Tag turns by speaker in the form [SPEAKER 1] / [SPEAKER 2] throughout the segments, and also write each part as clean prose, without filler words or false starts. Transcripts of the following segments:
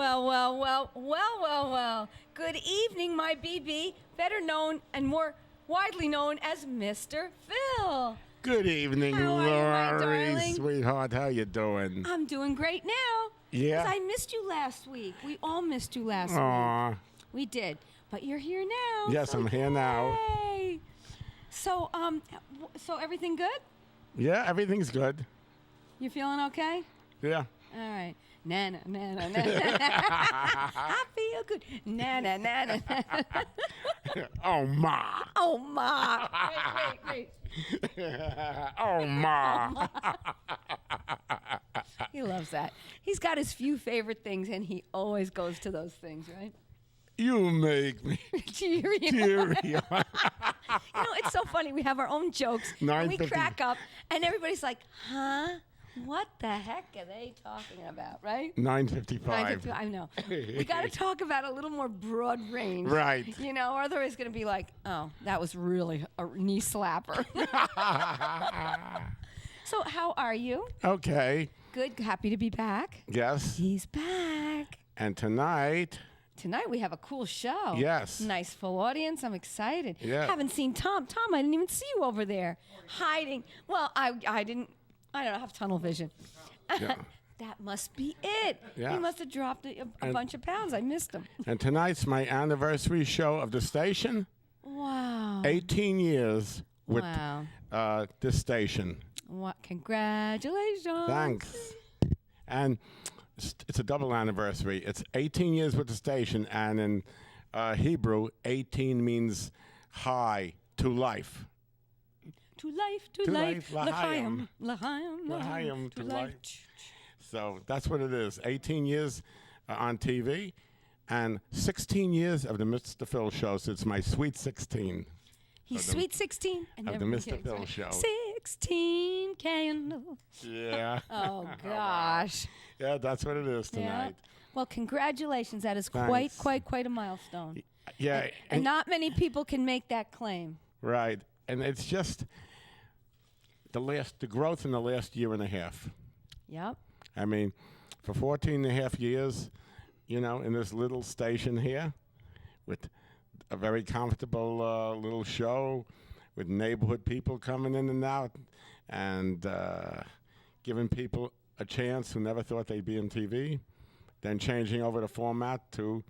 [SPEAKER 1] Well. Good evening, my BB, better known and more widely known as Mr. Phil.
[SPEAKER 2] Good evening,
[SPEAKER 1] How are you, my
[SPEAKER 2] Laure,
[SPEAKER 1] darling?
[SPEAKER 2] sweetheart. How you doing?
[SPEAKER 1] I'm doing great now.
[SPEAKER 2] Yeah?
[SPEAKER 1] 'Cause I missed you last week. We all missed you last week.
[SPEAKER 2] Aw.
[SPEAKER 1] We did. But you're here now.
[SPEAKER 2] Yes,
[SPEAKER 1] so
[SPEAKER 2] I'm here now.
[SPEAKER 1] yay. So, so everything good?
[SPEAKER 2] Yeah, everything's good.
[SPEAKER 1] You feeling okay?
[SPEAKER 2] Yeah.
[SPEAKER 1] All right. Na na na na na. I feel good. Na na na na.
[SPEAKER 2] Oh, ma.
[SPEAKER 1] Oh ma. Wait.
[SPEAKER 2] Oh, ma.
[SPEAKER 1] He loves that. He's got his few favorite things, and he always goes to those things, right?
[SPEAKER 2] You make me
[SPEAKER 1] Cheerio.
[SPEAKER 2] teary.
[SPEAKER 1] You know, it's so funny. We have our own jokes, and we
[SPEAKER 2] 9:50.
[SPEAKER 1] crack up, and everybody's like, huh? What the heck are they talking about, right?
[SPEAKER 2] 9:55.
[SPEAKER 1] I know. We got to talk about a little more broad range.
[SPEAKER 2] Right.
[SPEAKER 1] You know, or otherwise going to be like, oh, that was really a knee slapper. So how are you?
[SPEAKER 2] Okay.
[SPEAKER 1] Good. Happy to be back.
[SPEAKER 2] Yes.
[SPEAKER 1] He's back.
[SPEAKER 2] And tonight,
[SPEAKER 1] Tonight we have a cool show.
[SPEAKER 2] Yes.
[SPEAKER 1] Nice full audience. I'm excited.
[SPEAKER 2] Yeah.
[SPEAKER 1] Haven't seen Tom. Tom, I didn't even see you over there hiding. Well, I didn't. I don't have tunnel vision.
[SPEAKER 2] Yeah.
[SPEAKER 1] That must be it.
[SPEAKER 2] Yeah.
[SPEAKER 1] He must have dropped a bunch of pounds. I missed him.
[SPEAKER 2] and tonight's my anniversary show of the station.
[SPEAKER 1] Wow.
[SPEAKER 2] 18 years with
[SPEAKER 1] Wow.
[SPEAKER 2] this station.
[SPEAKER 1] What? Congratulations.
[SPEAKER 2] Thanks. And it's a double anniversary. It's 18 years with the station, and in Hebrew, 18 means high to life.
[SPEAKER 1] To life, to
[SPEAKER 2] To
[SPEAKER 1] life.
[SPEAKER 2] life,
[SPEAKER 1] L'chaim.
[SPEAKER 2] l'chaim.
[SPEAKER 1] L'chaim.
[SPEAKER 2] L'chaim,
[SPEAKER 1] To
[SPEAKER 2] to
[SPEAKER 1] life.
[SPEAKER 2] life. So that's what it is. 18 years on TV, and 16 years of the Mr. Phil show. So it's my sweet 16.
[SPEAKER 1] He's
[SPEAKER 2] the-
[SPEAKER 1] sweet 16. And
[SPEAKER 2] of the
[SPEAKER 1] never
[SPEAKER 2] Mr.
[SPEAKER 1] gigs,
[SPEAKER 2] Phil
[SPEAKER 1] right?
[SPEAKER 2] show.
[SPEAKER 1] 16 candles.
[SPEAKER 2] Yeah.
[SPEAKER 1] Oh, gosh.
[SPEAKER 2] Yeah, that's what it is
[SPEAKER 1] Yeah.
[SPEAKER 2] tonight.
[SPEAKER 1] Well, congratulations. That is
[SPEAKER 2] Thanks.
[SPEAKER 1] quite a milestone.
[SPEAKER 2] Yeah.
[SPEAKER 1] And not many people can make that claim.
[SPEAKER 2] Right. And it's just the growth in the last year and a half.
[SPEAKER 1] Yep.
[SPEAKER 2] I mean, for 14 and a half years, you know, in this little station here with a very comfortable little show with neighborhood people coming in and out and giving people a chance who never thought they'd be on TV, then changing over the format to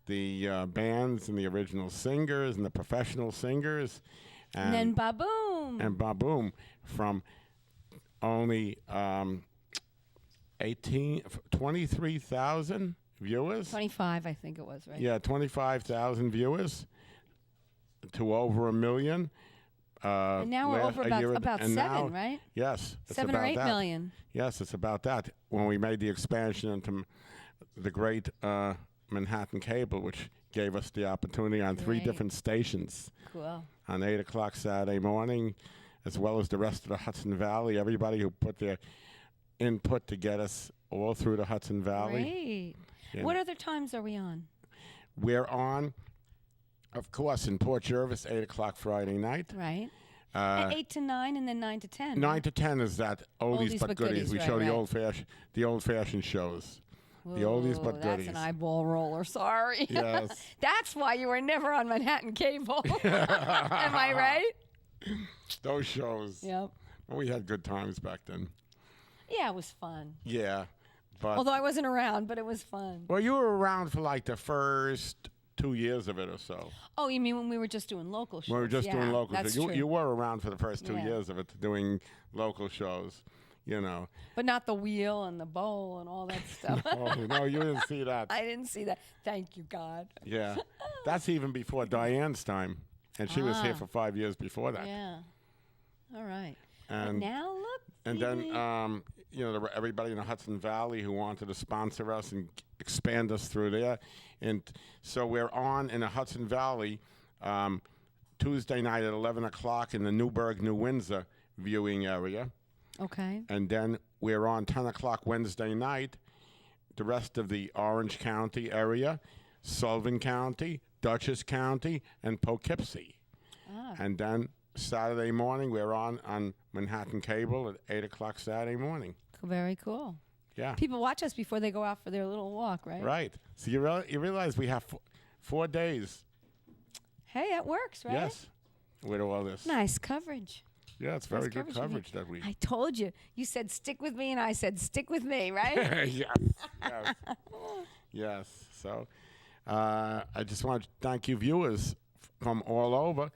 [SPEAKER 2] the bands and the original singers and the professional singers.
[SPEAKER 1] And then ba-boom.
[SPEAKER 2] And ba-boom, from only 23,000 viewers.
[SPEAKER 1] 25, I think it was, right?
[SPEAKER 2] Yeah, 25,000 viewers to over 1 million.
[SPEAKER 1] And now we're over about 7, right?
[SPEAKER 2] Yes. It's
[SPEAKER 1] 7 or
[SPEAKER 2] about
[SPEAKER 1] 8
[SPEAKER 2] that.
[SPEAKER 1] million.
[SPEAKER 2] Yes, it's about that. When we made the expansion into the great Manhattan cable, which gave us the opportunity on 3
[SPEAKER 1] Great.
[SPEAKER 2] different stations
[SPEAKER 1] Cool.
[SPEAKER 2] on 8 o'clock Saturday morning, as well as the rest of the Hudson Valley, everybody who put their input to get us all through the Hudson Valley.
[SPEAKER 1] Great.
[SPEAKER 2] Yeah.
[SPEAKER 1] What other times are we on?
[SPEAKER 2] We're on, of course, in Port Jervis, 8 o'clock Friday night.
[SPEAKER 1] Right. At 8 to 9 and then 9 to 10.
[SPEAKER 2] 9 to 10 is that oldies but goodies. We
[SPEAKER 1] right,
[SPEAKER 2] show
[SPEAKER 1] right.
[SPEAKER 2] the old-fashioned shows. The oldies
[SPEAKER 1] Ooh,
[SPEAKER 2] but goodies.
[SPEAKER 1] That's an eyeball roller. Sorry.
[SPEAKER 2] Yes.
[SPEAKER 1] That's why you were never on Manhattan Cable. Am I right?
[SPEAKER 2] Those shows.
[SPEAKER 1] Yep.
[SPEAKER 2] Well, we had good times back then.
[SPEAKER 1] Yeah, it was fun.
[SPEAKER 2] Yeah. But
[SPEAKER 1] Although I wasn't around, but it was fun.
[SPEAKER 2] well, you were around for like the first 2 years of it or so.
[SPEAKER 1] Oh, you mean when we were just doing local shows?
[SPEAKER 2] We were just doing local
[SPEAKER 1] that's
[SPEAKER 2] shows.
[SPEAKER 1] true.
[SPEAKER 2] You were around for the first 2
[SPEAKER 1] Yeah.
[SPEAKER 2] years of it, doing local shows, you know.
[SPEAKER 1] But not the wheel and the bowl and all that stuff.
[SPEAKER 2] Oh, no, you didn't see that.
[SPEAKER 1] I didn't see that. Thank you, God.
[SPEAKER 2] Yeah. That's even before Diane's time. And she was here
[SPEAKER 1] Ah.
[SPEAKER 2] for 5 years before that.
[SPEAKER 1] Yeah. All right. But
[SPEAKER 2] And
[SPEAKER 1] now look.
[SPEAKER 2] and then,
[SPEAKER 1] Phoebe.
[SPEAKER 2] you know, everybody in the Hudson Valley who wanted to sponsor us and expand us through there. And so we're on in the Hudson Valley Tuesday night at 11 o'clock in the Newburgh, New Windsor viewing area.
[SPEAKER 1] Okay.
[SPEAKER 2] And then we're on 10 o'clock Wednesday night, the rest of the Orange County area, Sullivan County, Dutchess County, and Poughkeepsie.
[SPEAKER 1] Ah.
[SPEAKER 2] And then Saturday morning, we're on Manhattan Cable at 8 o'clock Saturday morning.
[SPEAKER 1] Very cool.
[SPEAKER 2] Yeah.
[SPEAKER 1] People watch us before they go out for their little walk, right?
[SPEAKER 2] Right. So you realize we have 4 days.
[SPEAKER 1] Hey, that works, right?
[SPEAKER 2] Yes. With all this.
[SPEAKER 1] Nice coverage.
[SPEAKER 2] Yeah, it's very
[SPEAKER 1] Nice
[SPEAKER 2] good coverage
[SPEAKER 1] we-
[SPEAKER 2] that week.
[SPEAKER 1] I told you. You said stick with me, and I said stick with me, right?
[SPEAKER 2] Yes. Yes. Yes. So I just want to thank you viewers from all over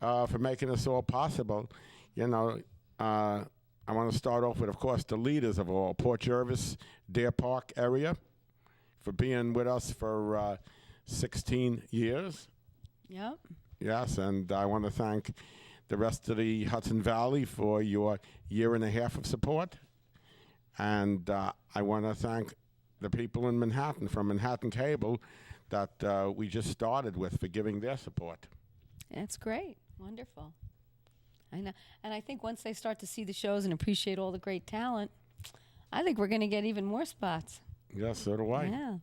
[SPEAKER 2] for making this all possible. You know, I want to start off with, of course, the leaders of all, Port Jervis, Deer Park area, for being with us for 16 years.
[SPEAKER 1] Yep.
[SPEAKER 2] Yes, and I want to thank the rest of the Hudson Valley for your 1.5 years of support. And I want to thank the people in Manhattan from Manhattan Cable that we just started with for giving their support.
[SPEAKER 1] That's great. Wonderful. I know. And I think once they start to see the shows and appreciate all the great talent, I think we're going to get even more spots.
[SPEAKER 2] Yes, so do I.
[SPEAKER 1] Yeah.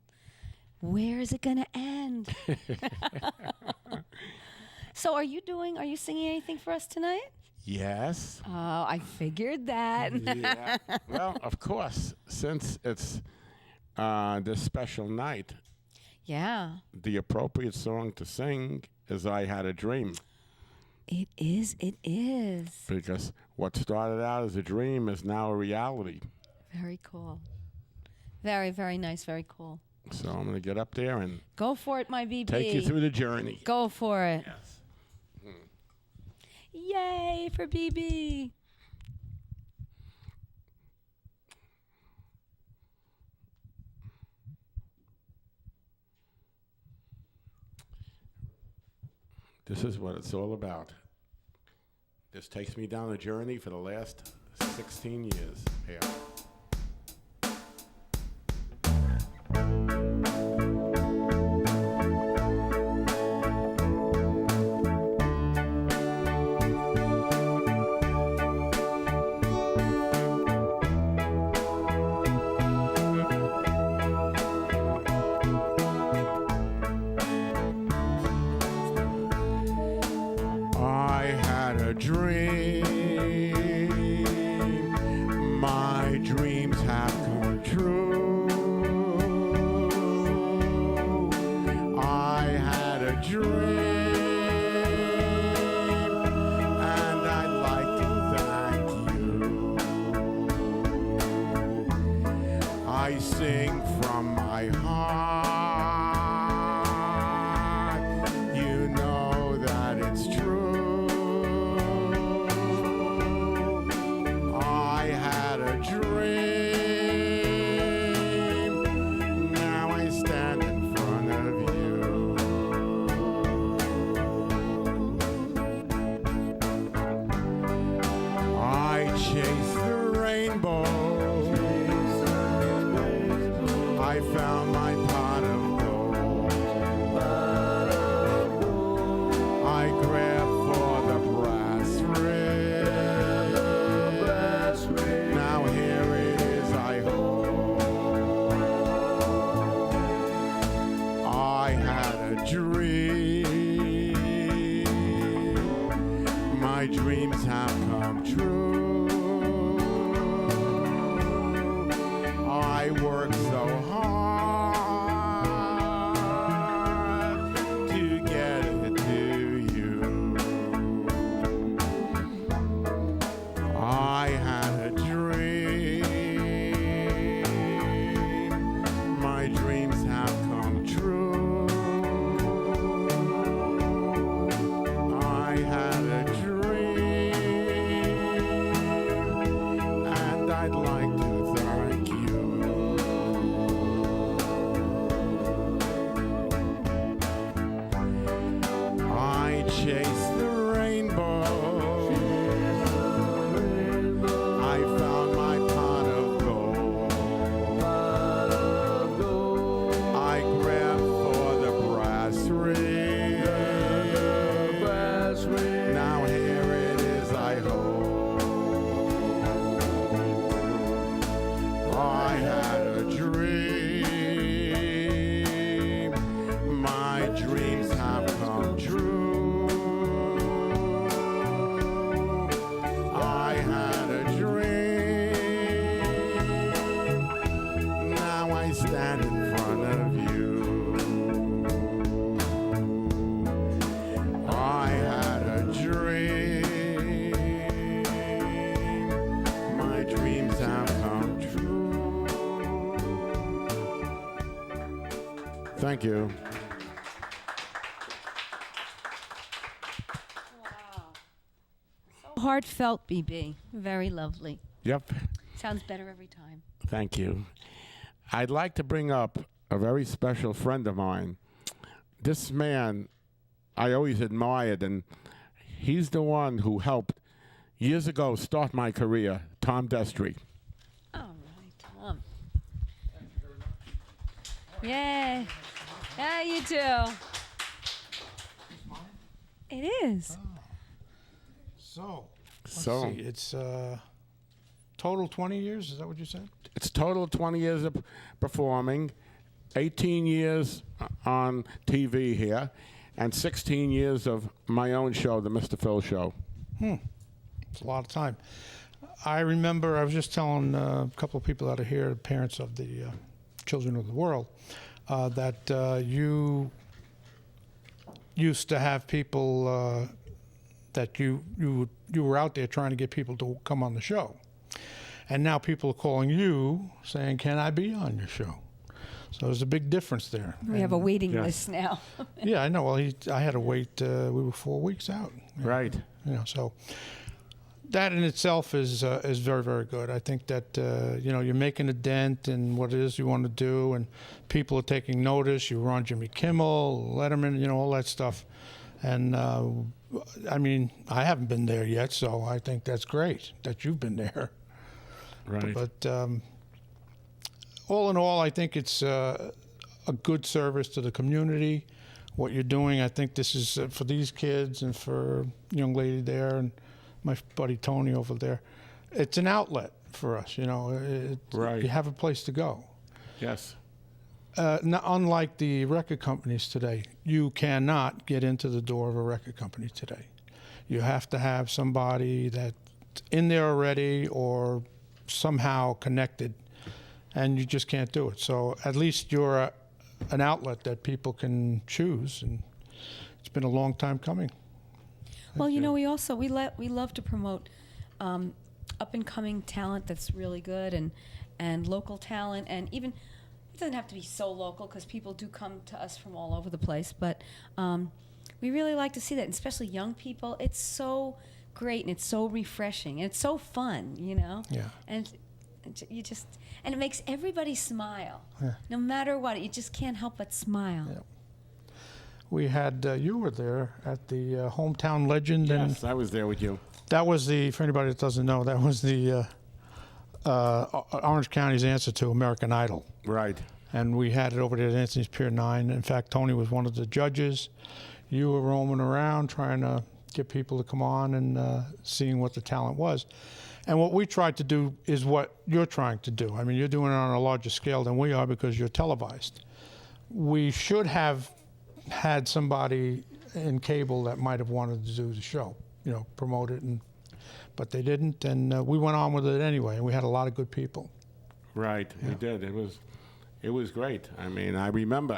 [SPEAKER 1] Where is it going to end? So are you singing anything for us tonight?
[SPEAKER 2] Yes.
[SPEAKER 1] Oh, I figured that.
[SPEAKER 2] Yeah. Well, of course, since it's this special night,
[SPEAKER 1] Yeah.
[SPEAKER 2] the appropriate song to sing is I Had a Dream.
[SPEAKER 1] It is.
[SPEAKER 2] Because what started out as a dream is now a reality.
[SPEAKER 1] Very cool. Very, very nice. Very cool.
[SPEAKER 2] So I'm going to get up there and
[SPEAKER 1] Go for it, my BB.
[SPEAKER 2] take you through the journey.
[SPEAKER 1] Go for it.
[SPEAKER 2] Yes.
[SPEAKER 1] Yay for BB.
[SPEAKER 2] This is what it's all about. This takes me down a journey for the last 16 years. Here. I had a dream. My dreams have come true. I had a dream, and I'd like to thank you. I sing from my heart. You know that it's true. I had a dream. Now I stand in front of you. I chased the rainbow. I found my pot of gold. I grabbed for the brass ring. Now here it is I hold. I had a dream. My dreams have come true. I worked so hard to get it to you. I had a dream. My dreams have come true. I had a dream, and I'd like to thank you. Thank you.
[SPEAKER 1] Heartfelt, BB. Very lovely.
[SPEAKER 2] Yep.
[SPEAKER 1] Sounds better every time.
[SPEAKER 2] Thank you. I'd like to bring up a very special friend of mine. This man I always admired, and he's the one who helped years ago start my career, Tom Destry.
[SPEAKER 1] All right, Tom. Yay. Yeah, you do. It is.
[SPEAKER 3] So, let's
[SPEAKER 2] So
[SPEAKER 3] see, it's total 20 years, is that what you said?
[SPEAKER 2] it's total 20 years of performing, 18 years on TV here, and 16 years of my own show, the Mr. Phil Show.
[SPEAKER 3] It's a lot of time. I remember, I was just telling a couple of people out of here, parents of the children of the world, that you used to have people that you were out there trying to get people to come on the show. And now people are calling you saying, can I be on your show? So there's a big difference there.
[SPEAKER 1] We have a waiting
[SPEAKER 2] Yes.
[SPEAKER 1] list now.
[SPEAKER 3] Yeah, I know. Well, I had to wait. We were 4 weeks out.
[SPEAKER 2] Right.
[SPEAKER 3] You know, so that in itself is very, very good. I think that you're making a dent in what it is you want to do, and people are taking notice. You were on Jimmy Kimmel, Letterman, all that stuff. And I mean, I haven't been there yet, so I think that's great that you've been there.
[SPEAKER 2] Right.
[SPEAKER 3] But all in all, I think it's a good service to the community. What you're doing, I think this is for these kids and for young lady there and my buddy Tony over there. It's an outlet for us,
[SPEAKER 2] Right.
[SPEAKER 3] You have a place to go.
[SPEAKER 2] Yes.
[SPEAKER 3] Unlike the record companies today, you cannot get into the door of a record company today. You have to have somebody that's in there already or somehow connected, and you just can't do it. So at least you're an outlet that people can choose, and it's been a long time coming.
[SPEAKER 1] Well, we also we love to promote up and coming talent that's really good and local talent, and even it doesn't have to be so local because people do come to us from all over the place. But we really like to see that, and especially young people. It's so great and it's so refreshing and it's so fun,
[SPEAKER 3] Yeah.
[SPEAKER 1] And you just and it makes everybody smile,
[SPEAKER 3] Yeah.
[SPEAKER 1] no matter what. You just can't help but smile.
[SPEAKER 3] Yeah. We had you were there at the Hometown Legend,
[SPEAKER 2] Yes, I was there with you.
[SPEAKER 3] and that was for anybody that doesn't know, that was the Orange County's answer to American Idol.
[SPEAKER 2] Right.
[SPEAKER 3] And we had it over there at Anthony's Pier 9. In fact, Tony was one of the judges. You were roaming around trying to get people to come on and seeing what the talent was. And what we tried to do is what you're trying to do. I mean, you're doing it on a larger scale than we are because you're televised. We should have had somebody in cable that might have wanted to do the show, promote it, but they didn't. And we went on with it anyway, and we had a lot of good people.
[SPEAKER 2] Right. We did. It was great. I mean, I remember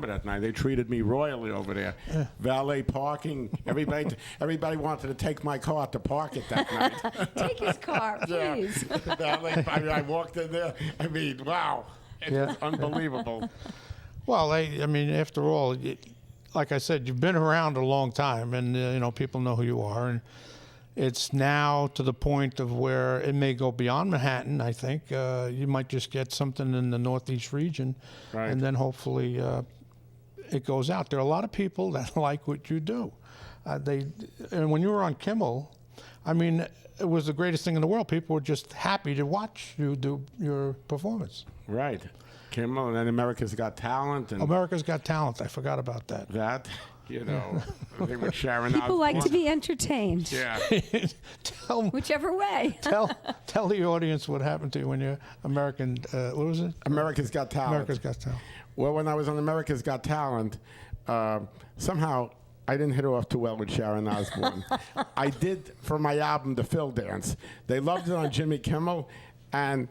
[SPEAKER 2] that night. They treated me royally over there.
[SPEAKER 3] Yeah.
[SPEAKER 2] Valet parking. Everybody wanted to take my car to park it that night.
[SPEAKER 1] Take his car,
[SPEAKER 2] Yeah.
[SPEAKER 1] please.
[SPEAKER 2] Valet, I walked in there. I mean, wow. It
[SPEAKER 3] Yeah.
[SPEAKER 2] was unbelievable.
[SPEAKER 3] Well, I mean, after all, like I said, you've been around a long time, and people know who you are, and it's now to the point of where it may go beyond Manhattan. I think you might just get something in the Northeast region,
[SPEAKER 2] Right.
[SPEAKER 3] and then hopefully it goes out. There are a lot of people that like what you do. And when you were on Kimmel, I mean, it was the greatest thing in the world. People were just happy to watch you do your performance.
[SPEAKER 2] Right. Kimmel, and then America's Got Talent, and
[SPEAKER 3] America's Got Talent. I forgot about that.
[SPEAKER 2] that, they were sharing
[SPEAKER 1] People like to be entertained,
[SPEAKER 2] Yeah.
[SPEAKER 3] tell
[SPEAKER 1] whichever way.
[SPEAKER 3] tell the audience what happened to you when you're American. What was it?
[SPEAKER 2] America's Got Talent.
[SPEAKER 3] America's Got Talent.
[SPEAKER 2] Well, when I was on America's Got Talent, somehow I didn't hit it off too well with Sharon Osbourne. I did for my album, The Phil Dance. They loved it on Jimmy Kimmel and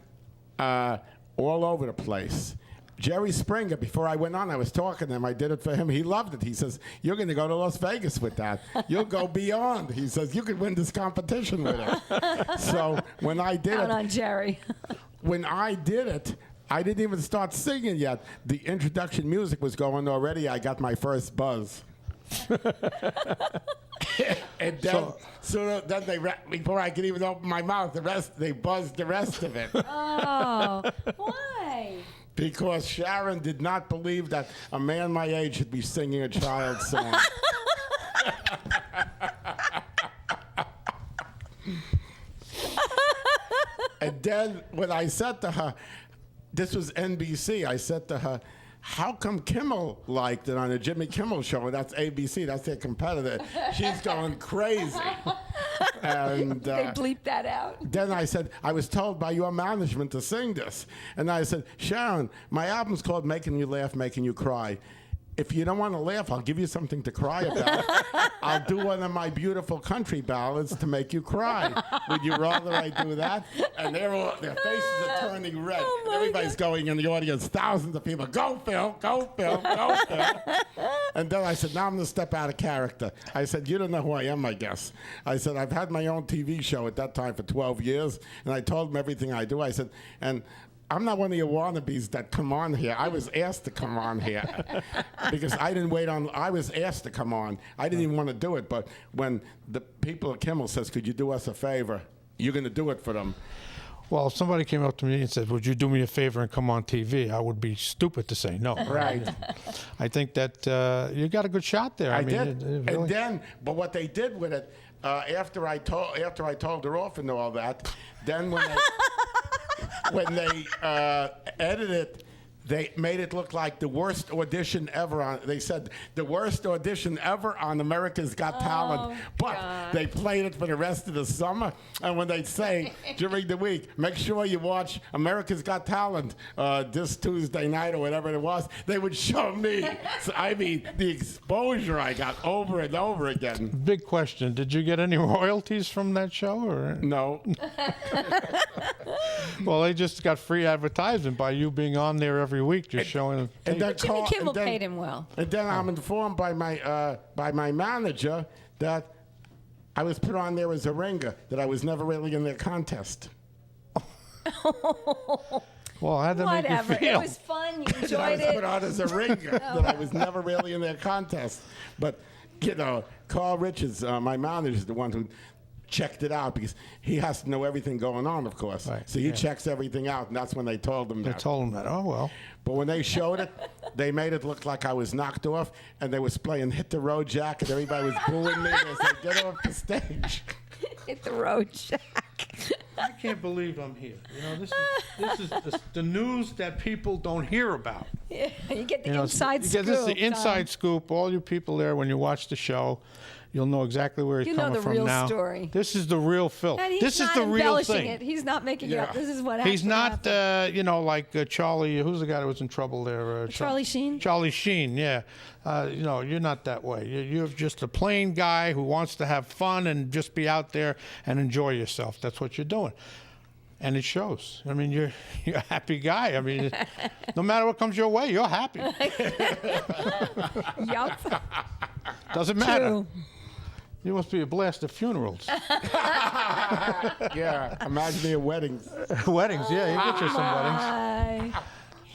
[SPEAKER 2] all over the place. Jerry Springer, before I went on, I was talking to him. I did it for him. He loved it. He says, "You're going to go to Las Vegas with that. You'll go beyond." He says, "You could win this competition with it." So when I did
[SPEAKER 1] Out
[SPEAKER 2] it,
[SPEAKER 1] on Jerry.
[SPEAKER 2] when I did it, I didn't even start singing yet. The introduction music was going already. I got my first buzz. And then, then before I could even open my mouth, they buzzed the rest of it.
[SPEAKER 1] Oh, why?
[SPEAKER 2] Because Sharon did not believe that a man my age should be singing a child's song. And then when I said to her, this was NBC, I said to her, how come Kimmel liked it on the Jimmy Kimmel show? That's ABC, that's their competitor. She's going crazy. And
[SPEAKER 1] They bleeped that out.
[SPEAKER 2] then I said, I was told by your management to sing this. And I said, Sharon, my album's called Making You Laugh, Making You Cry. If you don't want to laugh, I'll give you something to cry about. I'll do one of my beautiful country ballads to make you cry. Would you rather I do that? And their faces are turning red.
[SPEAKER 1] Oh my
[SPEAKER 2] Everybody's
[SPEAKER 1] God.
[SPEAKER 2] going in the audience, thousands of people. Go, Phil, go, Phil, go, Phil. And then I said, now I'm going to step out of character. I said, you don't know who I am, I guess. I said, I've had my own TV show at that time for 12 years, and I told them everything I do. I said, and I'm not one of your wannabes that come on here. I was asked to come on here because I didn't wait on. I was asked to come on. I didn't even want to do it. But when the people at Kimmel says, "Could you do us a favor?" You're going to do it for them.
[SPEAKER 3] Well, if somebody came up to me and said, would you do me a favor and come on TV? I would be stupid to say no.
[SPEAKER 2] Right.
[SPEAKER 3] I think that you got a good shot there.
[SPEAKER 2] I
[SPEAKER 3] mean,
[SPEAKER 2] did.
[SPEAKER 3] it really-
[SPEAKER 2] And then, but what they did with it after I told her off and all that, then when they edited it, they made it look like the worst audition ever on. They said the worst audition ever on America's Got Talent, but
[SPEAKER 1] God.
[SPEAKER 2] they played it for the rest of the summer. And when they say during the week, make sure you watch America's Got Talent this Tuesday night or whatever it was, they would show me. So, I mean, the exposure I got over and over again.
[SPEAKER 3] Big question. Did you get any royalties from that show? Or?
[SPEAKER 2] No.
[SPEAKER 3] Well, they just got free advertisement by you being on there every week, just showing.
[SPEAKER 2] And then
[SPEAKER 1] Jimmy Kimmel paid him well.
[SPEAKER 2] And then I'm informed by my manager that I was put on there as a ringer, that I was never really in their contest.
[SPEAKER 3] Well, how'd that make
[SPEAKER 1] Whatever.
[SPEAKER 3] you feel?
[SPEAKER 1] It was fun. You
[SPEAKER 2] That I
[SPEAKER 1] enjoyed
[SPEAKER 2] was put
[SPEAKER 1] it.
[SPEAKER 2] on as a ringer, that I was never really in their contest. But, you know, Carl Richards, my manager, is the one who checked it out because he has to know everything going on, of course.
[SPEAKER 3] Right,
[SPEAKER 2] So he
[SPEAKER 3] yeah.
[SPEAKER 2] checks everything out, and that's when they told him
[SPEAKER 3] They
[SPEAKER 2] that.
[SPEAKER 3] told him that. Oh, well.
[SPEAKER 2] But when they showed it, they made it look like I was knocked off, and they was playing Hit the Road Jack, and everybody was booing me. They said, get off the stage.
[SPEAKER 1] Hit the road, Jack.
[SPEAKER 3] I can't believe I'm here. You know, this is the news that people don't hear about.
[SPEAKER 1] Yeah, you get the
[SPEAKER 3] You know,
[SPEAKER 1] inside
[SPEAKER 3] because
[SPEAKER 1] scoop.
[SPEAKER 3] this is the
[SPEAKER 1] Tom.
[SPEAKER 3] inside scoop. All you people there, when you watch the show, you'll know exactly where he's
[SPEAKER 1] You know
[SPEAKER 3] coming
[SPEAKER 1] the
[SPEAKER 3] from
[SPEAKER 1] real
[SPEAKER 3] now.
[SPEAKER 1] story.
[SPEAKER 3] This is the real Phil.
[SPEAKER 1] And he's
[SPEAKER 3] This is
[SPEAKER 1] not
[SPEAKER 3] the real
[SPEAKER 1] embellishing
[SPEAKER 3] thing.
[SPEAKER 1] it. He's not making it up.
[SPEAKER 2] Yeah.
[SPEAKER 1] This is what
[SPEAKER 3] He's
[SPEAKER 1] actually
[SPEAKER 3] not,
[SPEAKER 1] happened.
[SPEAKER 3] you know, like Charlie. Who's the guy that was in trouble there?
[SPEAKER 1] Charlie Sheen?
[SPEAKER 3] Charlie Sheen, yeah. You know, you're not that way. You're just a plain guy who wants to have fun and just be out there and enjoy yourself. That's what you're doing. And it shows. I mean, you're a happy guy. I mean, no matter what comes your way, you're happy.
[SPEAKER 1] Yup.
[SPEAKER 3] Doesn't matter.
[SPEAKER 1] True.
[SPEAKER 3] You must be a blast at funerals.
[SPEAKER 2] Yeah, imagine me at weddings.
[SPEAKER 3] Weddings, yeah. You get you some weddings.
[SPEAKER 1] Bye.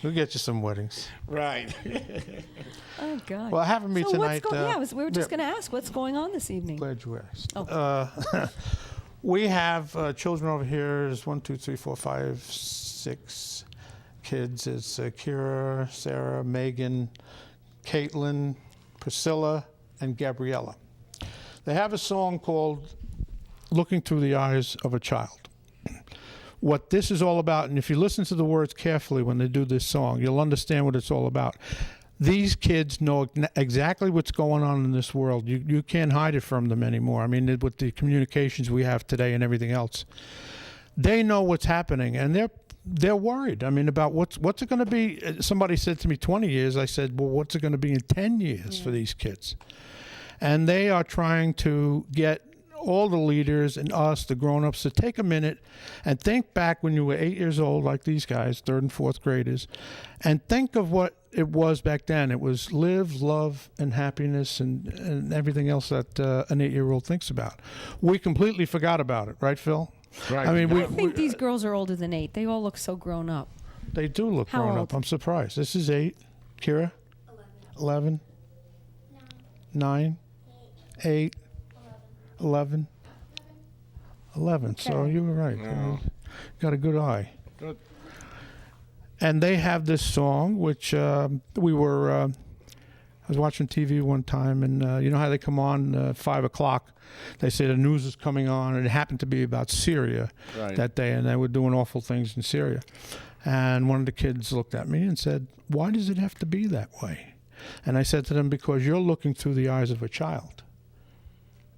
[SPEAKER 3] We'll get you some weddings.
[SPEAKER 2] Right.
[SPEAKER 1] Oh, God.
[SPEAKER 3] Well, having me
[SPEAKER 1] so
[SPEAKER 3] tonight.
[SPEAKER 1] What's going? We were just
[SPEAKER 3] yeah.
[SPEAKER 1] going to ask what's going on this evening.
[SPEAKER 3] Glad you asked.
[SPEAKER 1] Oh.
[SPEAKER 3] We have children over here. There's 1, 2, 3, 4, 5, 6 kids. It's Kira, Sarah, Megan, Caitlin, Priscilla, and Gabriella. They have a song called Looking Through the Eyes of a Child. What this is all about, and if you listen to the words carefully when they do this song, you'll understand what it's all about. These kids know exactly what's going on in this world. You can't hide it from them anymore. I mean, with the communications we have today and everything else, they know what's happening, and they're worried. I mean, about what's it going to be. Somebody said to me 20 years. I said, well, what's it going to be in 10 years for these kids? And they are trying to get all the leaders and us, the grown-ups, to take a minute and think back when you were 8 years old, like these guys, 3rd and 4th graders, and think of what it was back then. It was live, love, and happiness and everything else that an 8-year-old thinks about. We completely forgot about it, right, Phil?
[SPEAKER 2] Right.
[SPEAKER 3] I mean,
[SPEAKER 1] I think these girls are older than 8. They all look so grown up.
[SPEAKER 3] They do look
[SPEAKER 1] How
[SPEAKER 3] grown
[SPEAKER 1] old?
[SPEAKER 3] up. I'm surprised. This is 8. Kira? 11. 9. 8. 11. 11. So
[SPEAKER 1] Okay.
[SPEAKER 3] you were right.
[SPEAKER 2] Yeah.
[SPEAKER 3] Got a good eye.
[SPEAKER 2] Good.
[SPEAKER 3] And they have this song, which we were. I was watching TV one time, and you know how they come on 5 o'clock. They say the news is coming on, and it happened to be about Syria
[SPEAKER 2] Right.
[SPEAKER 3] that day, and they were doing awful things in Syria. And one of the kids looked at me and said, "Why does it have to be that way?" And I said to them, "Because you're looking through the eyes of a child."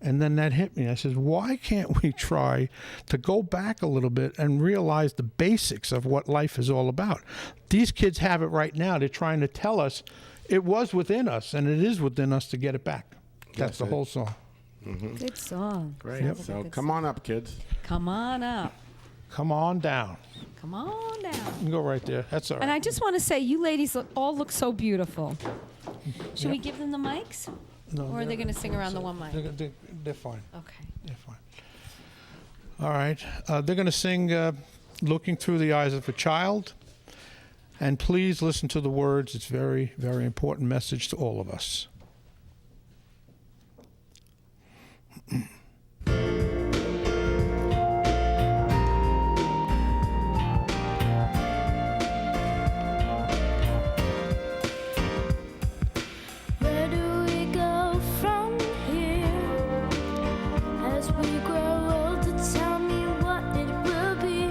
[SPEAKER 3] And then that hit me. I said, why can't we try to go back a little bit and realize the basics of what life is all about? These kids have it right now. They're trying to tell us it was within us, and it is within us to get it back. That's the whole song.
[SPEAKER 1] Good song.
[SPEAKER 2] Great.
[SPEAKER 1] Sounds like a
[SPEAKER 2] So
[SPEAKER 1] good
[SPEAKER 2] come
[SPEAKER 1] song.
[SPEAKER 2] on up, kids.
[SPEAKER 1] Come on up.
[SPEAKER 3] Come on down.
[SPEAKER 1] Come on down.
[SPEAKER 3] You can go right there. That's all right.
[SPEAKER 1] And I just want to say, you ladies all look so beautiful. Should we give them the mics?
[SPEAKER 3] No,
[SPEAKER 1] Or are they going to sing around the one mic?
[SPEAKER 3] They're fine.
[SPEAKER 1] Okay.
[SPEAKER 3] They're fine. All right. They're going to sing Looking Through the Eyes of a Child. And please listen to the words. It's very, very important message to all of us.
[SPEAKER 4] Where do we go from here? As we grow older, tell me what it will be.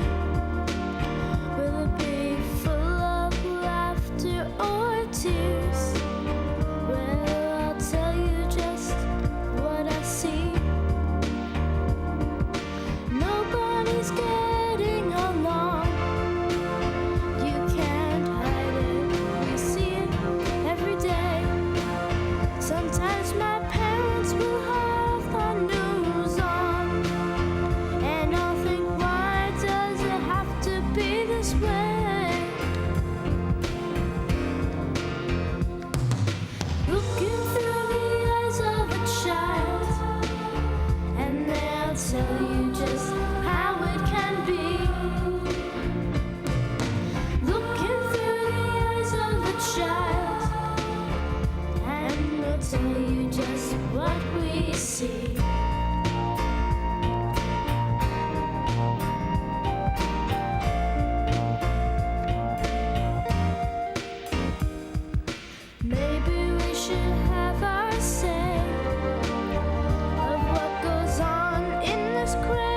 [SPEAKER 4] Will it be full of laughter or tears? Well, I'll tell you just what I see. Nobody's getting along. You can't hide it. We see it every day. Sometimes my parents will have the news on, and I'll think, why does it have to be this way? Looking through the eyes of a child, and they'll tell you just how it can be. Looking through the eyes of a child, and we'll tell you just what we see. Maybe we should have our say of what goes on in this crazy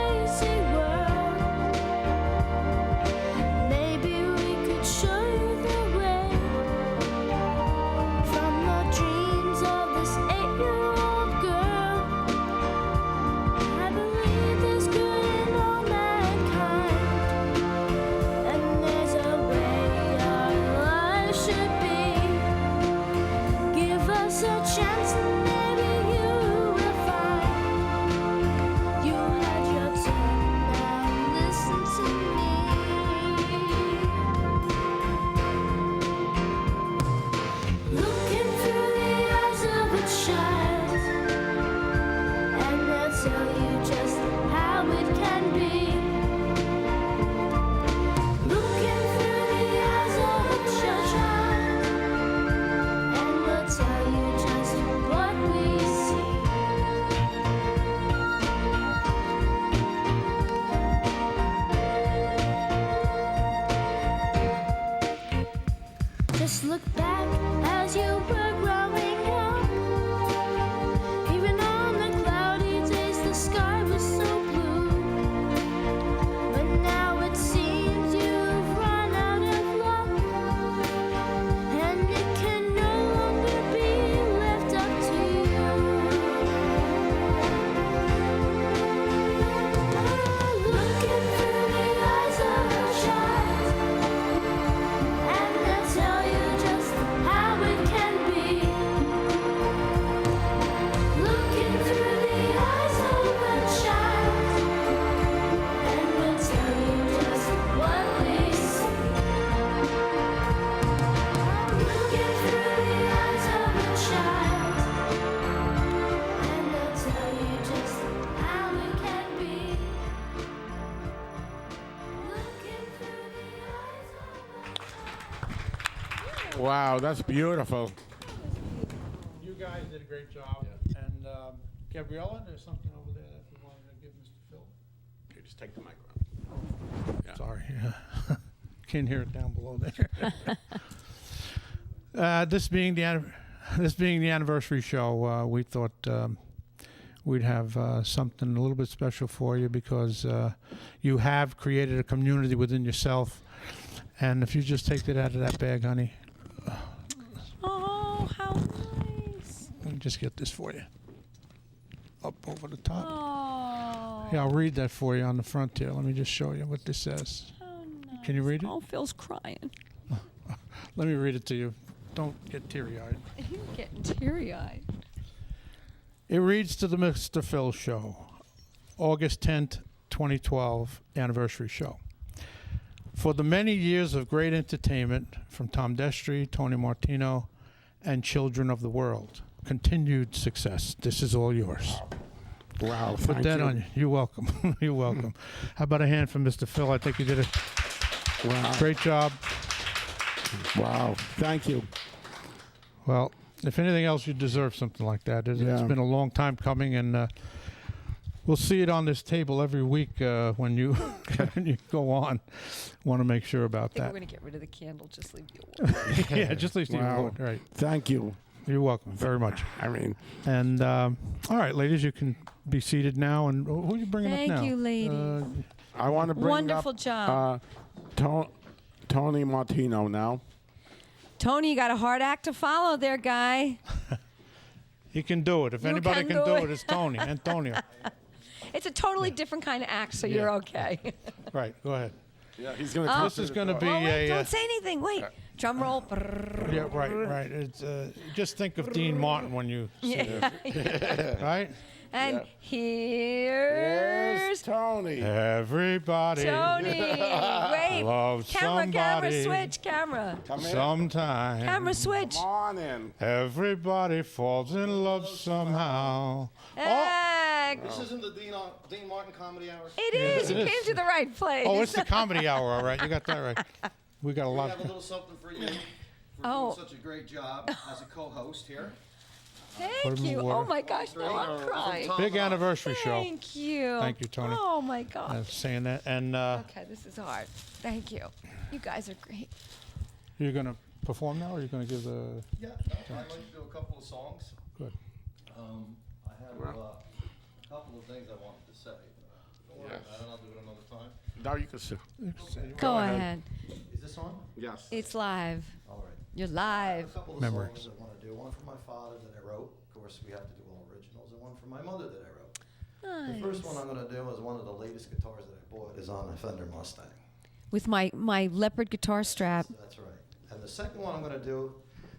[SPEAKER 2] Wow, that's beautiful.
[SPEAKER 3] You guys did a great job. And Gabriella, there's something over there that we wanted to give Mr. Phil.
[SPEAKER 2] Okay, just take the microphone. Yeah.
[SPEAKER 3] Sorry. Can't hear it down below there. This being the anniversary show, we thought we'd have something a little bit special for you because you have created a community within yourself. And if you just take it out of that bag, honey.
[SPEAKER 1] Oh, how nice.
[SPEAKER 3] Let me just get this for you. Up over the top.
[SPEAKER 1] Oh.
[SPEAKER 3] Yeah, I'll read that for you on the front here. Let me just show you what this says.
[SPEAKER 1] How nice.
[SPEAKER 3] Can you read it?
[SPEAKER 1] Oh, Phil's crying.
[SPEAKER 3] Let me read it to you. Don't get teary-eyed.
[SPEAKER 1] You're getting teary-eyed.
[SPEAKER 3] It reads to the Mr. Phil Show, August 10th, 2012, anniversary show. For the many years of great entertainment from Tom Destry, Tony Martino, and Children of the World, continued success. This is all yours.
[SPEAKER 2] Wow,
[SPEAKER 3] Put
[SPEAKER 2] thank
[SPEAKER 3] that
[SPEAKER 2] you.
[SPEAKER 3] on you. You're welcome. You're welcome. How about a hand for Mr. Phil? I think you did a
[SPEAKER 2] Wow.
[SPEAKER 3] great job.
[SPEAKER 2] Wow, thank you.
[SPEAKER 3] Well, if anything else, you deserve something like that. It's
[SPEAKER 2] Yeah.
[SPEAKER 3] been a long time coming, and we'll see it on this table every week when you when you go on. Want to make sure about
[SPEAKER 1] I think
[SPEAKER 3] that.
[SPEAKER 1] we're going to get rid of the candle. Just leave the award.
[SPEAKER 3] Yeah, just leave the
[SPEAKER 2] Wow.
[SPEAKER 3] award. Right.
[SPEAKER 2] Thank you.
[SPEAKER 3] You're welcome very much.
[SPEAKER 2] I mean,
[SPEAKER 3] And all right, ladies, you can be seated now. And who are you bringing
[SPEAKER 1] Thank
[SPEAKER 3] up now?
[SPEAKER 1] you, ladies.
[SPEAKER 2] I want to bring
[SPEAKER 1] Wonderful
[SPEAKER 2] up
[SPEAKER 1] job.
[SPEAKER 2] Tony Martino now.
[SPEAKER 1] Tony, you got a hard act to follow there, guy.
[SPEAKER 3] He can do it. If
[SPEAKER 1] You
[SPEAKER 3] anybody
[SPEAKER 1] can
[SPEAKER 3] can
[SPEAKER 1] do
[SPEAKER 3] do
[SPEAKER 1] it.
[SPEAKER 3] it, it's Tony. Antonio.
[SPEAKER 1] It's a totally different kind of act, so
[SPEAKER 3] Yeah.
[SPEAKER 1] you're okay.
[SPEAKER 3] Right. Go ahead.
[SPEAKER 2] Yeah, he's going to
[SPEAKER 3] This is going to be
[SPEAKER 1] Oh, wait,
[SPEAKER 3] a.
[SPEAKER 1] don't say anything. Wait. Drum roll.
[SPEAKER 3] Yeah, right. It's just think of Dean Martin when you see it, right?
[SPEAKER 1] And here's
[SPEAKER 2] Tony.
[SPEAKER 3] Everybody
[SPEAKER 1] Tony. Wait.
[SPEAKER 3] loves
[SPEAKER 1] Camera,
[SPEAKER 3] somebody
[SPEAKER 1] switch, camera.
[SPEAKER 2] Come here.
[SPEAKER 3] sometime.
[SPEAKER 1] Camera switch.
[SPEAKER 2] Come on in.
[SPEAKER 3] Everybody falls in love somehow.
[SPEAKER 5] This isn't the Dean Martin Comedy Hour.
[SPEAKER 1] It is.
[SPEAKER 3] it
[SPEAKER 1] You
[SPEAKER 3] is.
[SPEAKER 1] came to the right place.
[SPEAKER 3] Oh, it's the comedy hour, all right. You got that right. We got a
[SPEAKER 5] We
[SPEAKER 3] lot.
[SPEAKER 5] have a little something for you for
[SPEAKER 1] Oh.
[SPEAKER 5] doing such a great job as a co-host here.
[SPEAKER 3] Put
[SPEAKER 1] Thank
[SPEAKER 3] 'em in
[SPEAKER 1] you.
[SPEAKER 3] water.
[SPEAKER 1] Oh, my gosh. Now I'm crying.
[SPEAKER 3] Big anniversary show.
[SPEAKER 1] Thank you.
[SPEAKER 3] Thank you, Tony.
[SPEAKER 1] Oh, my gosh.
[SPEAKER 3] Saying that. And
[SPEAKER 1] Okay, this is hard. Thank you. You guys are great.
[SPEAKER 3] you're going to perform now, or you're going to give the.
[SPEAKER 5] Yeah, I'd like to do a couple of songs.
[SPEAKER 3] Good.
[SPEAKER 5] I have a couple of things I wanted to say. Don't worry about it. I'll do it another time.
[SPEAKER 2] Now you can sit.
[SPEAKER 1] Go
[SPEAKER 2] ahead.
[SPEAKER 1] ahead.
[SPEAKER 5] Is this on?
[SPEAKER 2] Yes.
[SPEAKER 1] It's live.
[SPEAKER 5] All right.
[SPEAKER 1] You're
[SPEAKER 5] I have
[SPEAKER 1] live.
[SPEAKER 5] a couple of
[SPEAKER 3] Memories.
[SPEAKER 5] songs I want to do. One for my father that I wrote. Of course, we have to do all originals. And one for my mother that I wrote. The first one I'm going to do is one of the latest guitars that I bought is on a Fender Mustang.
[SPEAKER 1] With my leopard guitar strap.
[SPEAKER 5] That's right. And the second one I'm going to do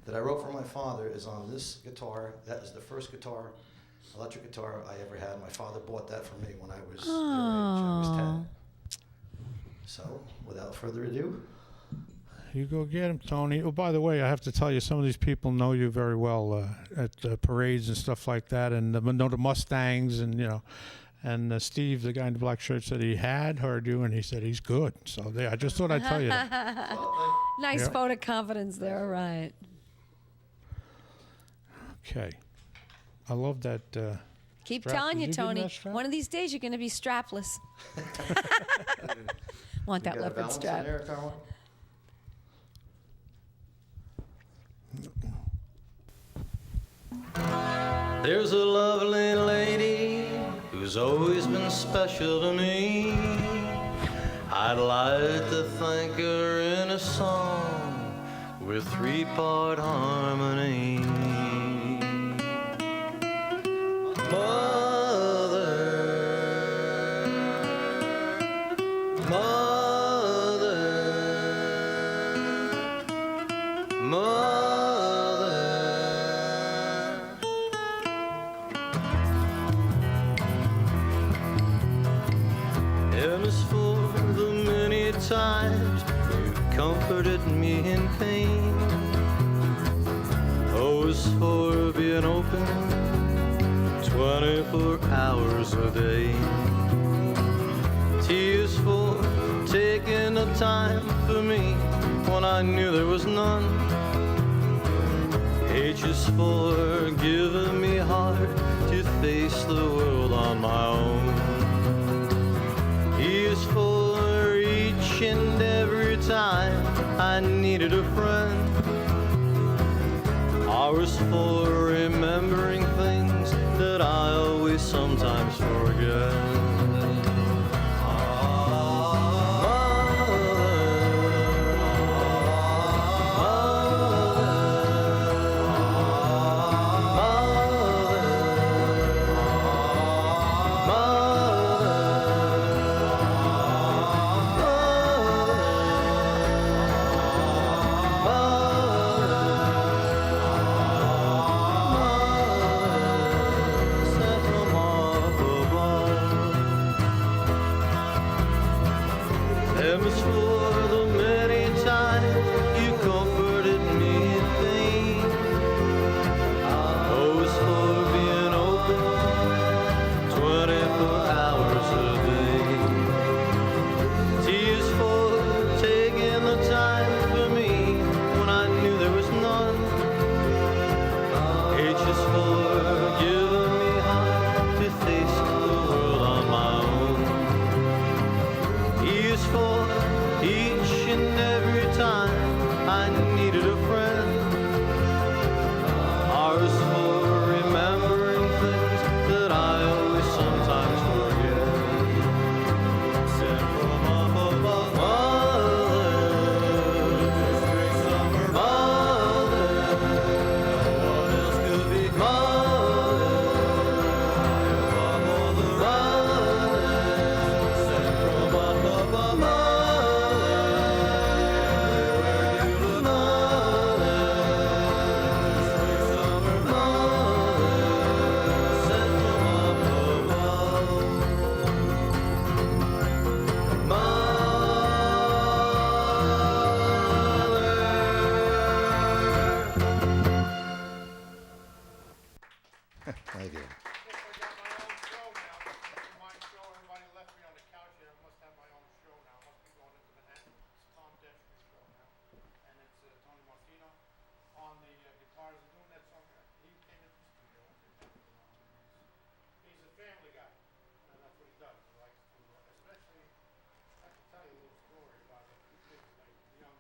[SPEAKER 5] that I wrote for my father is on this guitar. That is the first guitar, electric guitar I ever had. My father bought that for me when I was their age. I was 10. So, without further ado,
[SPEAKER 3] You go get him, Tony. Oh, by the way, I have to tell you, some of these people know you very well at parades and stuff like that, and know the Mustangs, and you know. And Steve, the guy in the black shirt, said he had heard you, and he said he's good. So I just thought I'd tell you that.
[SPEAKER 5] well,
[SPEAKER 1] Nice
[SPEAKER 3] Yeah.
[SPEAKER 1] vote of confidence there, right?
[SPEAKER 3] Okay. I love that.
[SPEAKER 1] Keep
[SPEAKER 3] Strap.
[SPEAKER 1] telling
[SPEAKER 3] Did
[SPEAKER 1] you,
[SPEAKER 3] you give him
[SPEAKER 1] Tony.
[SPEAKER 3] that strap?
[SPEAKER 1] One of these days you're going to be strapless. Want that
[SPEAKER 5] you got a
[SPEAKER 1] leopard
[SPEAKER 5] balance in
[SPEAKER 1] strap?
[SPEAKER 5] there, Carmen? There's a lovely lady who's always been special to me. I'd like to thank her in a song with three-part harmony. Mother, mother, mother. And as for the many times you comforted me in pain, oh, as for being open 24 hours a day, tears for taking the time for me when I knew there was none.
[SPEAKER 6] H is for giving me heart to face the world on my own. E is for each and every time I needed a friend. R is for remembering things that I always sometimes forget.
[SPEAKER 5] Thank you.
[SPEAKER 3] Martino on the guitars and doing that song. He came into the studio. He's a family guy, and that's what he does. He likes to, especially, I can tell you a little story about the young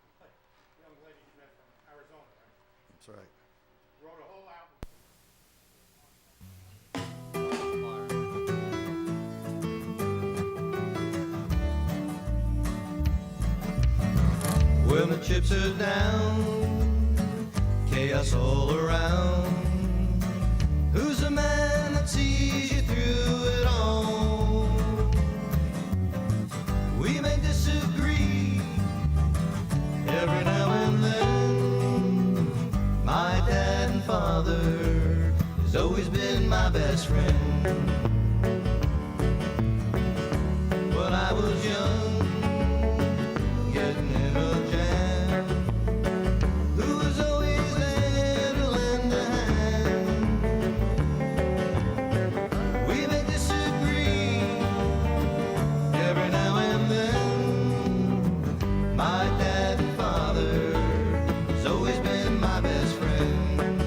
[SPEAKER 3] lady he met from Arizona, right?
[SPEAKER 5] That's right.
[SPEAKER 3] Wrote a whole album.
[SPEAKER 6] When the chips are down, chaos all around, who's the man that sees you through it all? We may disagree every now and then. My dad and father has always been my best friend. When I was young, getting in a jam, who was always there to lend a hand? We may disagree every now and then. My dad and father has always been my best friend.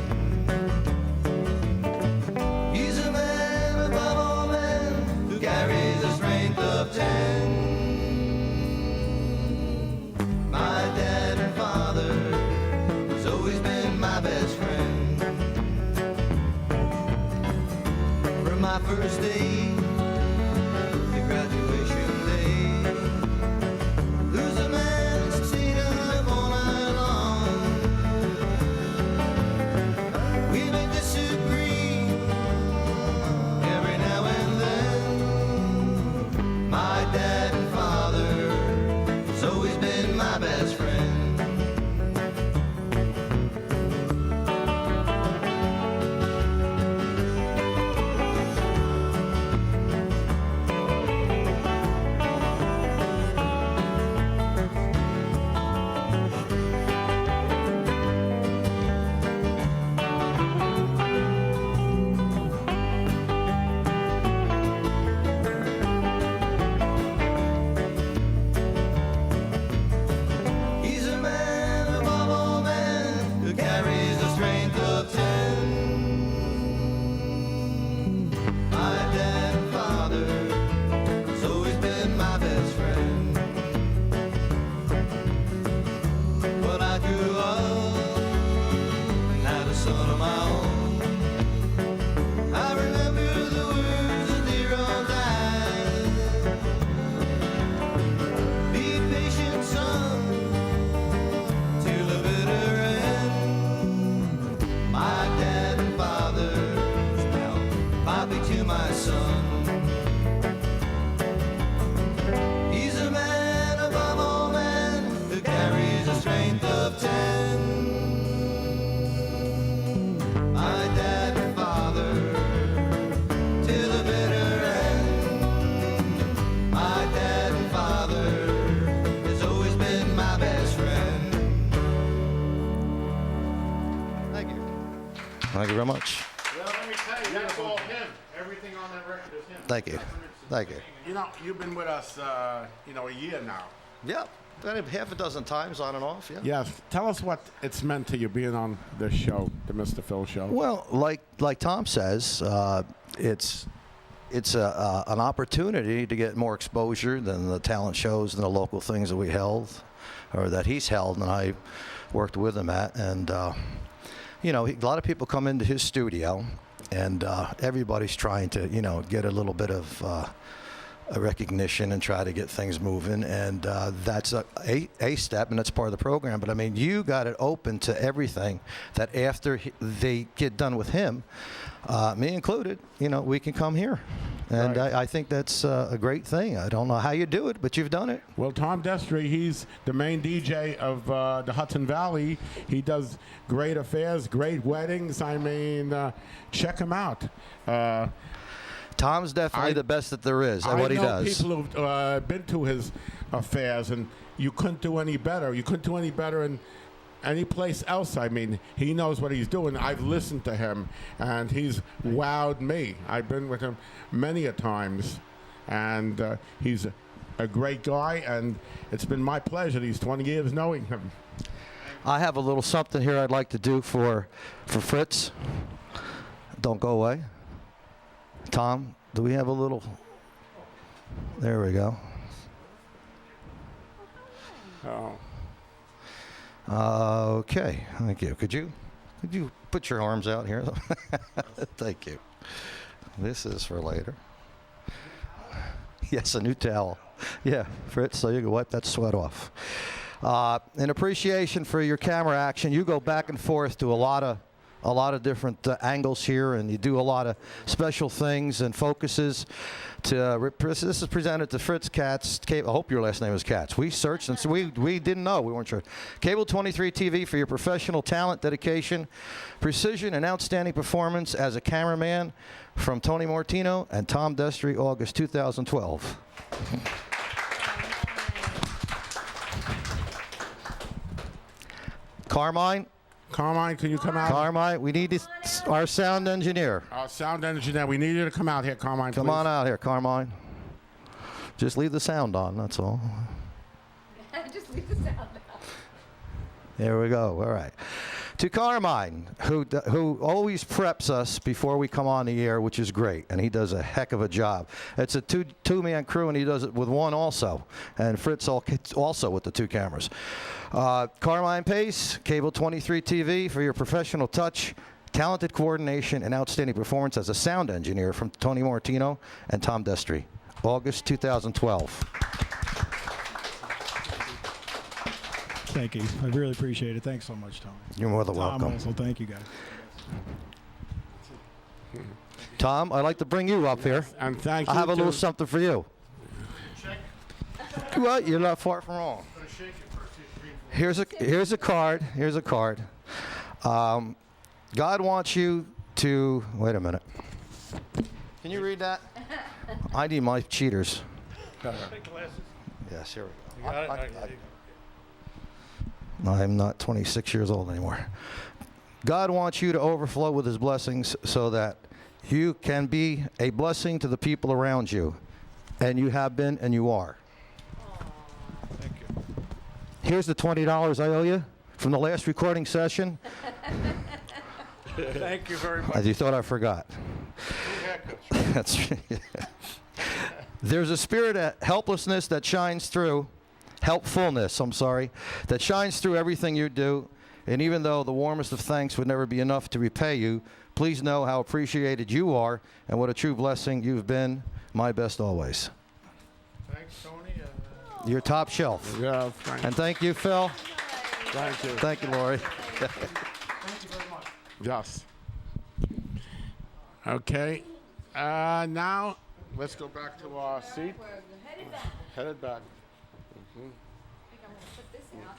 [SPEAKER 6] He's a man above
[SPEAKER 5] Thank you very much.
[SPEAKER 2] Well, let me tell you, that's all him. Everything on that record is him.
[SPEAKER 5] Thank you. Thank you.
[SPEAKER 2] You know, you've been with us, a year now.
[SPEAKER 5] Yeah, half a dozen times on and off, yeah.
[SPEAKER 2] Yes. Tell us what it's meant to you being on this show, the Mr. Phil Show.
[SPEAKER 5] Well, like Tom says, it's an opportunity to get more exposure than the talent shows and the local things that we held, or that he's held, and I worked with him at. And a lot of people come into his studio, and everybody's trying to get a little bit of a recognition and try to get things moving, and that's a step, and that's part of the program. But I mean, you got it open to everything that after they get done with him, me included, we can come here. And
[SPEAKER 2] Right.
[SPEAKER 5] I think that's a great thing. I don't know how you do it, but you've done it.
[SPEAKER 2] Well, Tom Destry, he's the main DJ of the Hudson Valley. He does great affairs, great weddings. I mean, check him out.
[SPEAKER 5] Tom's definitely the best that there is at what he does.
[SPEAKER 2] I know people who've been to his affairs, and you couldn't do any better. You couldn't do any better in any place else. I mean, he knows what he's doing. I've listened to him, and he's wowed me. I've been with him many a times, and he's a great guy, and it's been my pleasure these 20 years knowing him.
[SPEAKER 5] I have a little something here I'd like to do for Fritz. Don't go away. Tom, do we have a little? There we go.
[SPEAKER 2] Oh.
[SPEAKER 5] Okay, thank you. Could you put your arms out here? Thank you. This is for later. Yes, a new towel. Yeah, Fritz, so you can wipe that sweat off. In appreciation for your camera action, you go back and forth to a lot of different angles here, and you do a lot of special things and focuses. This is presented to Fritz Katz. I hope your last name is Katz. We searched and so we didn't know. We weren't sure. Cable 23 TV for your professional talent, dedication, precision, and outstanding performance as a cameraman from Tony Martino and Tom Destry, August 2012. Carmine,
[SPEAKER 2] Can you come out?
[SPEAKER 5] Carmine, we need our sound engineer.
[SPEAKER 2] Our sound engineer, we need you to come out here, Carmine.
[SPEAKER 5] Come
[SPEAKER 2] please.
[SPEAKER 5] on out here, Carmine. Just leave the sound on, that's all.
[SPEAKER 1] Just leave the sound out.
[SPEAKER 5] There we go. All right. To Carmine, who always preps us before we come on the air, which is great, and he does a heck of a job. It's a two-man crew, and he does it with one also, and Fritz also with the two cameras. Carmine Pace, Cable 23 TV for your professional touch, talented coordination, and outstanding performance as a sound engineer from Tony Martino and Tom Destry, August 2012.
[SPEAKER 7] Thank you. I really appreciate it. Thanks so much, Tom.
[SPEAKER 5] You're more than
[SPEAKER 7] Tom
[SPEAKER 5] welcome.
[SPEAKER 7] also, thank you, guys.
[SPEAKER 5] Tom, I'd like to bring you up here.
[SPEAKER 2] And thank you.
[SPEAKER 5] I have a little
[SPEAKER 2] to-
[SPEAKER 5] something for you. Well, you're not far from wrong. Here's a card. Here's a card. God wants you to wait a minute. Can you read that? I need my cheaters. Yes, here we go. I'm not 26 years old anymore. God wants you to overflow with his blessings so that you can be a blessing to the people around you. And you have been and you are.
[SPEAKER 3] Thank you.
[SPEAKER 5] Here's the $20 I owe you from the last recording session.
[SPEAKER 3] Thank you very much.
[SPEAKER 5] As you thought I forgot. That's There's a spirit of helplessness that shines through, helpfulness, that shines through everything you do. And even though the warmest of thanks would never be enough to repay you, please know how appreciated you are and what a true blessing you've been. My best always.
[SPEAKER 3] Thanks, Tony.
[SPEAKER 5] Your top shelf.
[SPEAKER 2] Yeah, thank
[SPEAKER 5] And thank you, Phil.
[SPEAKER 2] Thank you.
[SPEAKER 5] Thank you, Laure.
[SPEAKER 2] Yes. Okay. Now, let's go back to our seat. Headed back.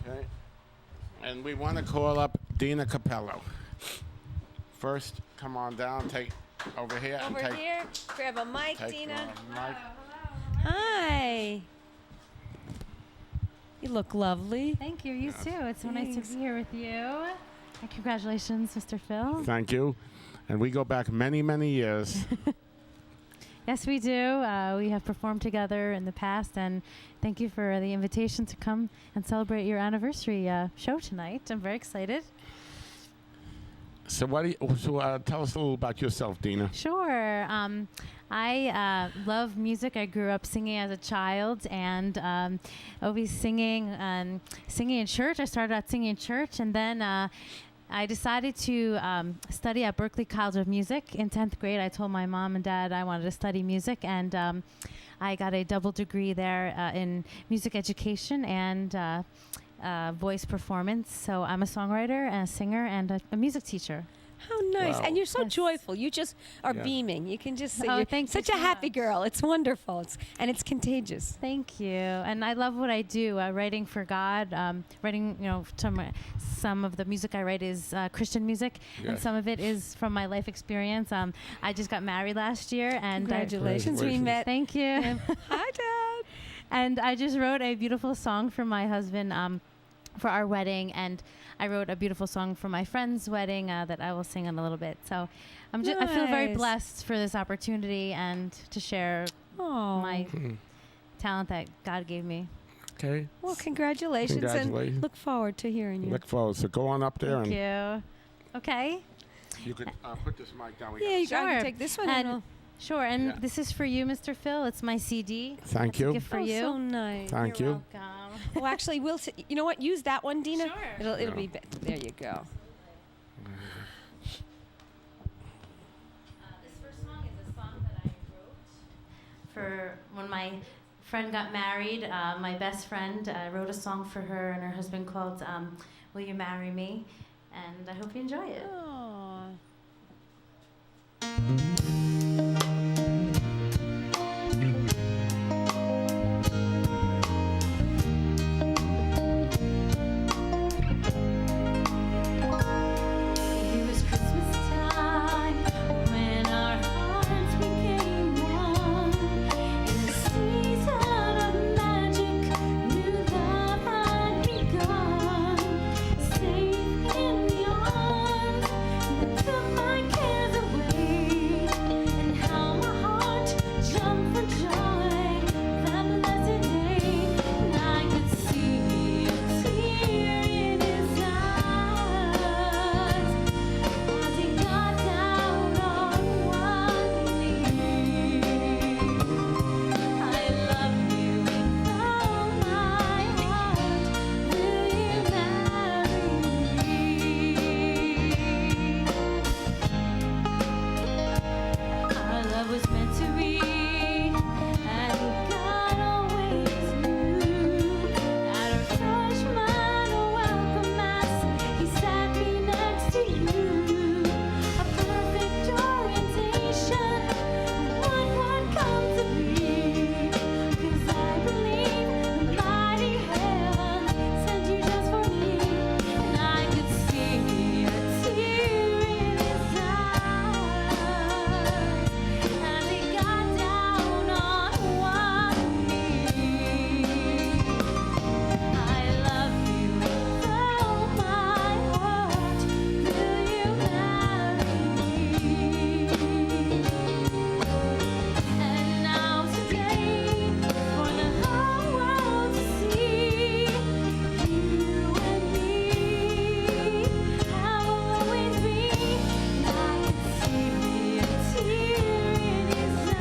[SPEAKER 2] Okay. And we want to call up Deena Capello. First, come on down, take over here. and
[SPEAKER 1] Over
[SPEAKER 2] take,
[SPEAKER 1] here, grab a mic,
[SPEAKER 2] take
[SPEAKER 1] Deena.
[SPEAKER 2] mic.
[SPEAKER 1] Hi. You look lovely.
[SPEAKER 8] Thank you. You too. It's so nice to be here with you. And congratulations, Mr. Phil.
[SPEAKER 2] Thank you. And we go back many, many years.
[SPEAKER 8] Yes, we do. We have performed together in the past, and thank you for the invitation to come and celebrate your anniversary show tonight. I'm very excited.
[SPEAKER 2] So tell us a little about yourself, Deena.
[SPEAKER 8] Sure. I love music. I grew up singing as a child, and always singing in church. I started out singing in church, and then I decided to study at Berklee College of Music. In 10th grade, I told my mom and dad I wanted to study music, and I got a double degree there in music education and voice performance. So I'm a songwriter and a singer and a music teacher.
[SPEAKER 1] How nice.
[SPEAKER 2] Wow.
[SPEAKER 1] And you're so
[SPEAKER 8] Yes.
[SPEAKER 1] joyful. You just are
[SPEAKER 2] Yeah.
[SPEAKER 1] beaming. You can just say
[SPEAKER 8] Oh,
[SPEAKER 1] you're
[SPEAKER 8] thank you
[SPEAKER 1] such a
[SPEAKER 8] so
[SPEAKER 1] happy
[SPEAKER 8] much.
[SPEAKER 1] girl. It's wonderful. And it's contagious.
[SPEAKER 8] Thank you. And I love what I do, writing for God, writing, some of the music I write is Christian music, and
[SPEAKER 2] Yes.
[SPEAKER 8] some of it is from my life experience. I just got married last year, and
[SPEAKER 1] Congratulations. We
[SPEAKER 2] Congratulations.
[SPEAKER 1] met.
[SPEAKER 8] thank you.
[SPEAKER 1] Hi, Dad.
[SPEAKER 8] And I just wrote a beautiful song for my husband for our wedding, and I wrote a beautiful song for my friend's wedding that I will sing in a little bit. So I feel very
[SPEAKER 1] Nice.
[SPEAKER 8] blessed for this opportunity and to share
[SPEAKER 1] Oh.
[SPEAKER 8] my talent that God gave me.
[SPEAKER 2] Okay.
[SPEAKER 1] Well, congratulations.
[SPEAKER 2] Congratulations.
[SPEAKER 1] And look forward to hearing you.
[SPEAKER 2] Look forward. So go on up there
[SPEAKER 8] Thank
[SPEAKER 2] and
[SPEAKER 8] you. Okay.
[SPEAKER 2] you could put this mic down. We
[SPEAKER 1] Yeah,
[SPEAKER 2] got-
[SPEAKER 1] you can
[SPEAKER 8] Sure.
[SPEAKER 1] take this one.
[SPEAKER 8] And
[SPEAKER 1] And
[SPEAKER 8] Sure, and
[SPEAKER 2] Yeah.
[SPEAKER 8] this is for you, Mr. Phil. It's my CD.
[SPEAKER 2] Thank
[SPEAKER 8] It's a
[SPEAKER 2] you.
[SPEAKER 8] gift for
[SPEAKER 1] oh,
[SPEAKER 8] you.
[SPEAKER 1] so nice.
[SPEAKER 2] Thank
[SPEAKER 8] You're
[SPEAKER 2] you.
[SPEAKER 8] welcome.
[SPEAKER 1] Well, actually, you know what? Use that one, Deena.
[SPEAKER 8] Sure.
[SPEAKER 1] It'll
[SPEAKER 2] Yeah.
[SPEAKER 1] be there. You go.
[SPEAKER 8] This first song is a song that I wrote for when my friend got married. My best friend wrote a song for her and her husband called "Will You Marry Me?" And I hope you enjoy it.
[SPEAKER 1] Aw.
[SPEAKER 8] It was Christmas time when our hearts became one. In a season of magic, new love had begun. Safe in the arms that took my cares away, and how my heart jumped for joy that blessed day. And I could see a tear in his eyes as he got down on one knee. I love you with all my heart. Will you marry me? Our love was meant to be, and God always knew. At our freshman welcome mass, He sat me next to you. A perfect orientation of what would come to be. 'Cause I believe the mighty heaven sent you just for me. And I could see a tear in his eyes as he got down on one knee. I love you with all my heart. Will you marry me? And now today, for the whole world to see, you and me, how we'll always be. And I can see a tear in his eye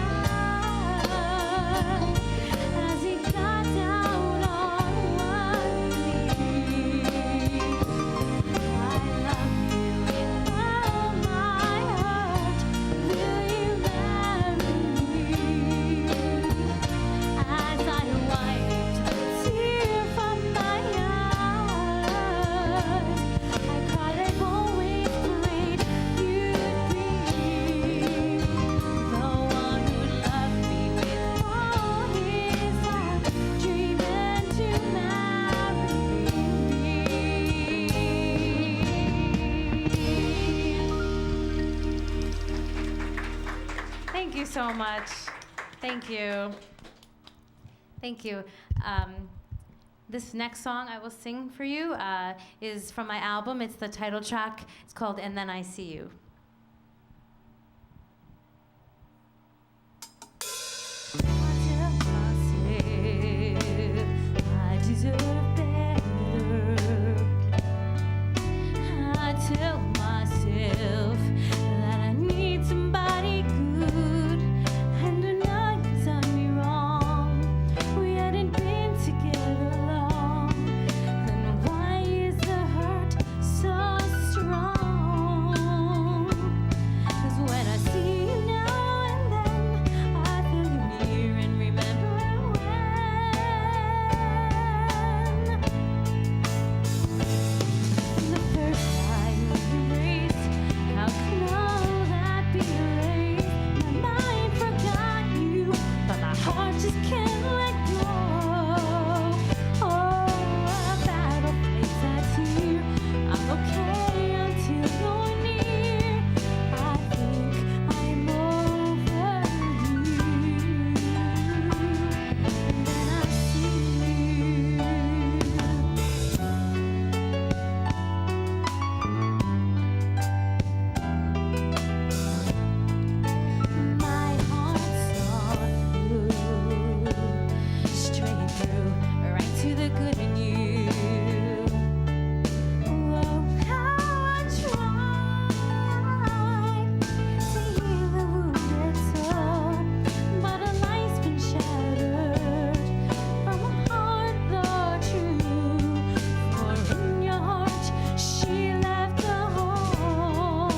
[SPEAKER 8] as he got down on one knee. I love you with all my heart. Will you marry me? As I wiped a tear from my eyes, I cried, I've always prayed you'd be the one who loved me with all his heart, dreaming to marry me. Thank you so much. Thank you. Thank you. This next song I will sing for you is from my album. It's the title track. It's called And Then I See You. I deserve better. I tell myself that I need somebody good, and I know you've done me wrong. We hadn't been together long. Then why is the hurt so strong? 'Cause when I see you now and then, I feel you near and remember when. The first time we embraced, how can all that be erased? My mind forgot you, but my heart just can't let go. Oh, a battle fights that's here. I'm okay until you're near. I think I'm over you. And then I see you. My heart saw you straight through, right to the good in you. Oh, how I tried to heal the wounded soul, but a light's been shattered from a heart though true. For in your heart she left a hole.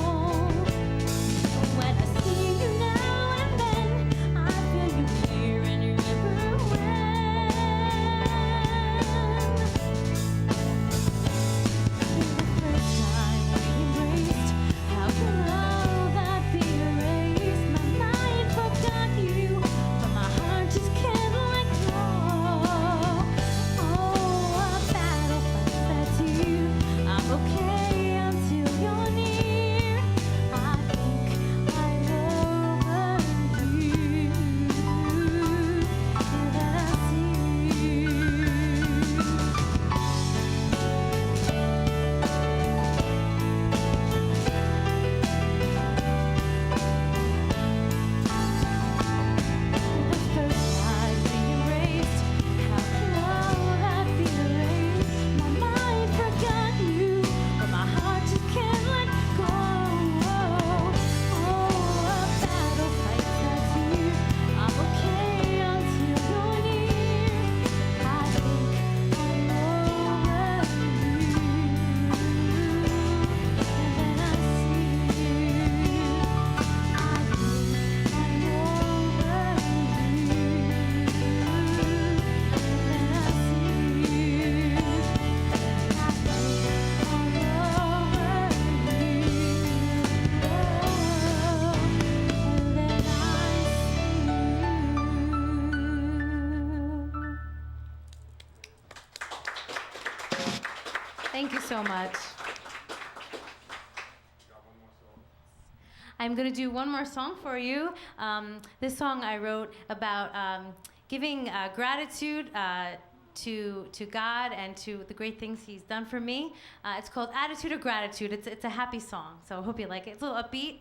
[SPEAKER 8] When I see you now and then, I feel you near and remember when. The first time we embraced, how could all that be erased? My mind forgot you, but my heart just can't let go. Oh, a battle fight that's you. I'm okay until you're near. I think I'm over you. And then I see you. The first time we embraced, how can all that be erased? My mind forgot you, but my heart just can't let go. Oh, a battle fight that's you. I'm okay until you're near. I think I'm over you. And then I see you. I think I'm over you. And then I see you. I think I'm over you. Thank you so much. I'm going to do one more song for you. This song I wrote about giving gratitude to God and to the great things He's done for me. It's called Attitude of Gratitude. It's a happy song, so I hope you like it. It's a little upbeat.